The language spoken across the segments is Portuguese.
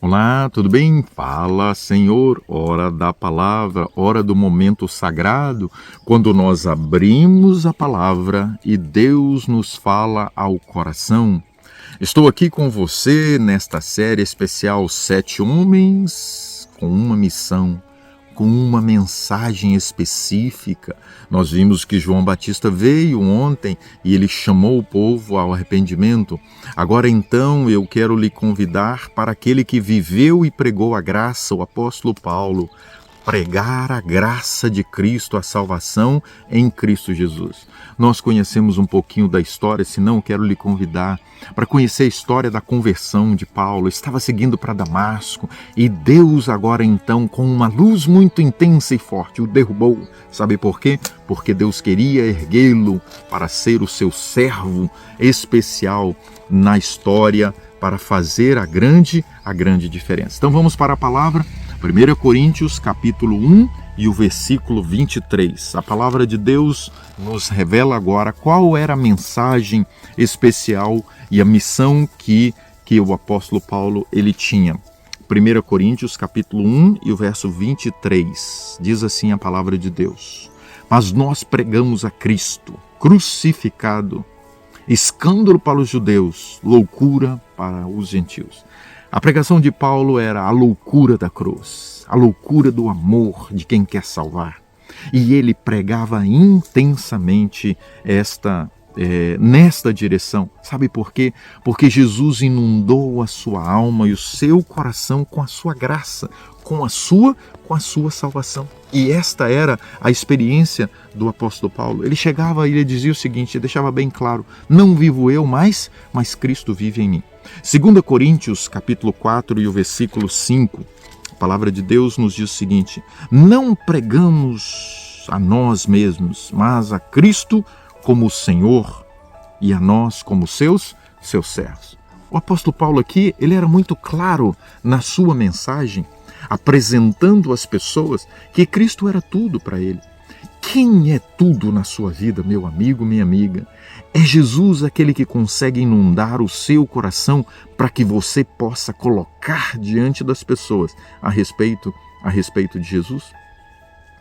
Olá, tudo bem? Fala, Senhor, hora da palavra, hora do momento sagrado, quando nós abrimos a palavra e Deus nos fala ao coração. Estou aqui com você nesta série especial Sete Homens com uma missão, com uma mensagem específica. Nós vimos que João Batista veio ontem e ele chamou o povo ao arrependimento. Agora então eu quero lhe convidar para aquele que viveu e pregou a graça, o apóstolo Paulo, pregar a graça de Cristo, a salvação em Cristo Jesus. Nós conhecemos um pouquinho da história, senão quero lhe convidar para conhecer a história da conversão de Paulo. Estava seguindo para Damasco e Deus agora então, com uma luz muito intensa e forte, o derrubou. Sabe por quê? Porque Deus queria erguê-lo para ser o seu servo especial na história, para fazer a grande diferença. Então vamos para a palavra. 1 Coríntios capítulo 1 e o versículo 23. A palavra de Deus nos revela agora qual era a mensagem especial e a missão que o apóstolo Paulo ele tinha. 1 Coríntios capítulo 1 e o verso 23. Diz assim a palavra de Deus: Mas nós pregamos a Cristo crucificado, escândalo para os judeus, loucura para os gentios. A pregação de Paulo era a loucura da cruz, a loucura do amor de quem quer salvar. E ele pregava intensamente nesta direção. Sabe por quê? Porque Jesus inundou a sua alma e o seu coração com a sua graça, com a sua salvação. E esta era a experiência do apóstolo Paulo. Ele chegava e ele dizia o seguinte, deixava bem claro: não vivo eu mais, mas Cristo vive em mim. 2 Coríntios capítulo 4 e o versículo 5, a palavra de Deus nos diz o seguinte: não pregamos a nós mesmos, mas a Cristo como o Senhor e a nós como seus servos. O apóstolo Paulo aqui, ele era muito claro na sua mensagem, apresentando às pessoas que Cristo era tudo para ele. Quem é tudo na sua vida, meu amigo, minha amiga? É Jesus aquele que consegue inundar o seu coração para que você possa colocar diante das pessoas a respeito de Jesus?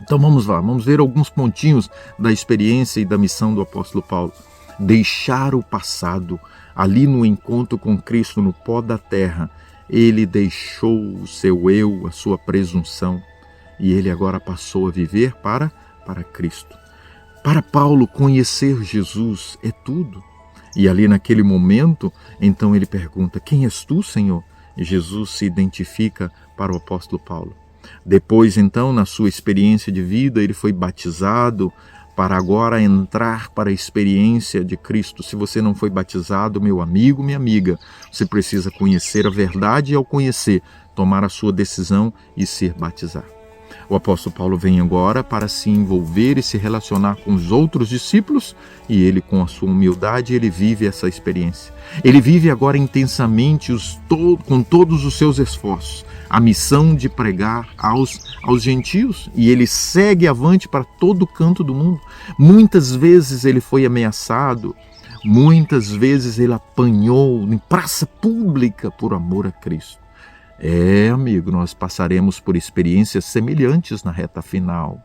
Então vamos lá, vamos ver alguns pontinhos da experiência e da missão do apóstolo Paulo. Deixar o passado, ali no encontro com Cristo no pó da terra, ele deixou o seu eu, a sua presunção, e ele agora passou a viver para Cristo. Para Paulo, conhecer Jesus é tudo. E ali naquele momento, então ele pergunta: quem és tu, Senhor? E Jesus se identifica para o apóstolo Paulo. Depois, então, na sua experiência de vida, ele foi batizado para agora entrar para a experiência de Cristo. Se você não foi batizado, meu amigo, minha amiga, você precisa conhecer a verdade e, ao conhecer, tomar a sua decisão e ser batizado. O apóstolo Paulo vem agora para se envolver e se relacionar com os outros discípulos, e ele, com a sua humildade, ele vive essa experiência. Ele vive agora intensamente, com todos os seus esforços, a missão de pregar aos gentios, e ele segue avante para todo canto do mundo. Muitas vezes ele foi ameaçado, muitas vezes ele apanhou em praça pública por amor a Cristo. Amigo, nós passaremos por experiências semelhantes na reta final.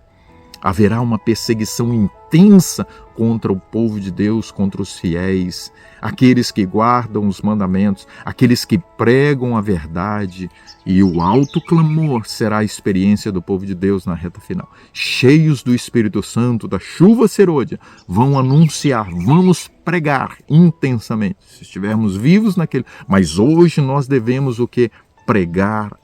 Haverá uma perseguição intensa contra o povo de Deus, contra os fiéis, aqueles que guardam os mandamentos, aqueles que pregam a verdade, e o alto clamor será a experiência do povo de Deus na reta final. Cheios do Espírito Santo, da chuva serôdia, vão anunciar, vamos pregar intensamente, se estivermos vivos naquele. Mas hoje nós devemos o quê? Pregar,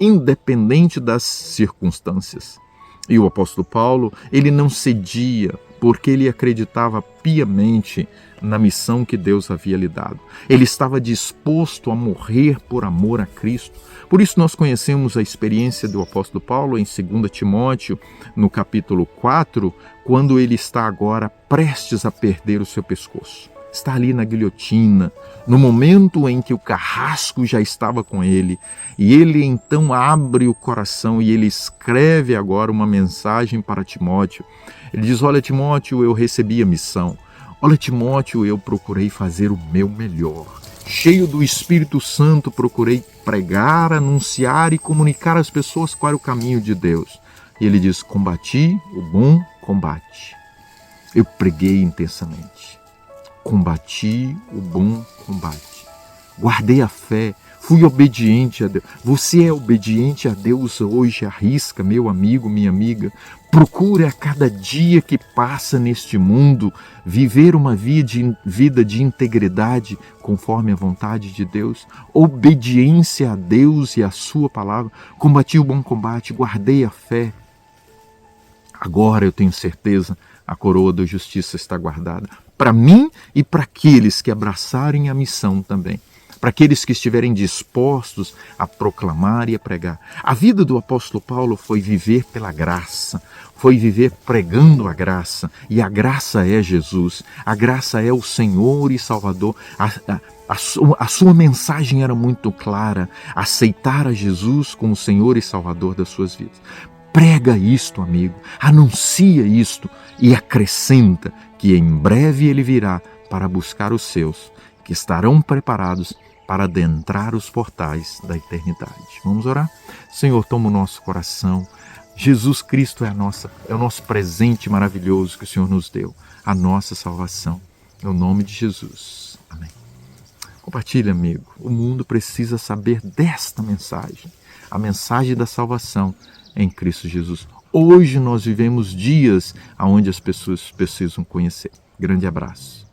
independente das circunstâncias. E o apóstolo Paulo, ele não cedia, porque ele acreditava piamente na missão que Deus havia lhe dado. Ele estava disposto a morrer por amor a Cristo. Por isso nós conhecemos a experiência do apóstolo Paulo em 2 Timóteo, no capítulo 4, quando ele está agora prestes a perder o seu pescoço. Está ali na guilhotina, no momento em que o carrasco já estava com ele, e ele então abre o coração e ele escreve agora uma mensagem para Timóteo. Ele diz: olha, Timóteo, eu recebi a missão. Olha, Timóteo, eu procurei fazer o meu melhor. cheio do Espírito Santo, procurei pregar, anunciar e comunicar às pessoas qual era o caminho de Deus. E ele diz: combati o bom combate. Eu preguei intensamente. Combati o bom combate. Guardei a fé. Fui obediente a Deus. Você é obediente a Deus hoje? Arrisca, meu amigo, minha amiga. Procure a cada dia que passa neste mundo viver uma vida de integridade conforme a vontade de Deus. Obediência a Deus e a sua palavra. Combati o bom combate, guardei a fé. Agora eu tenho certeza, a coroa da justiça está guardada para mim e para aqueles que abraçarem a missão também. Para aqueles que estiverem dispostos a proclamar e a pregar. A vida do apóstolo Paulo foi viver pela graça, foi viver pregando a graça, e a graça é Jesus, a graça é o Senhor e Salvador. A sua mensagem era muito clara: aceitar a Jesus como Senhor e Salvador das suas vidas. Prega isto, amigo, anuncia isto e acrescenta que em breve ele virá para buscar os seus, que estarão preparados para adentrar os portais da eternidade. Vamos orar? Senhor, toma o nosso coração. Jesus Cristo é o nosso presente maravilhoso que o Senhor nos deu, a nossa salvação. No nome de Jesus. Amém. Compartilhe, amigo. O mundo precisa saber desta mensagem, a mensagem da salvação em Cristo Jesus. Hoje nós vivemos dias onde as pessoas precisam conhecer. Grande abraço.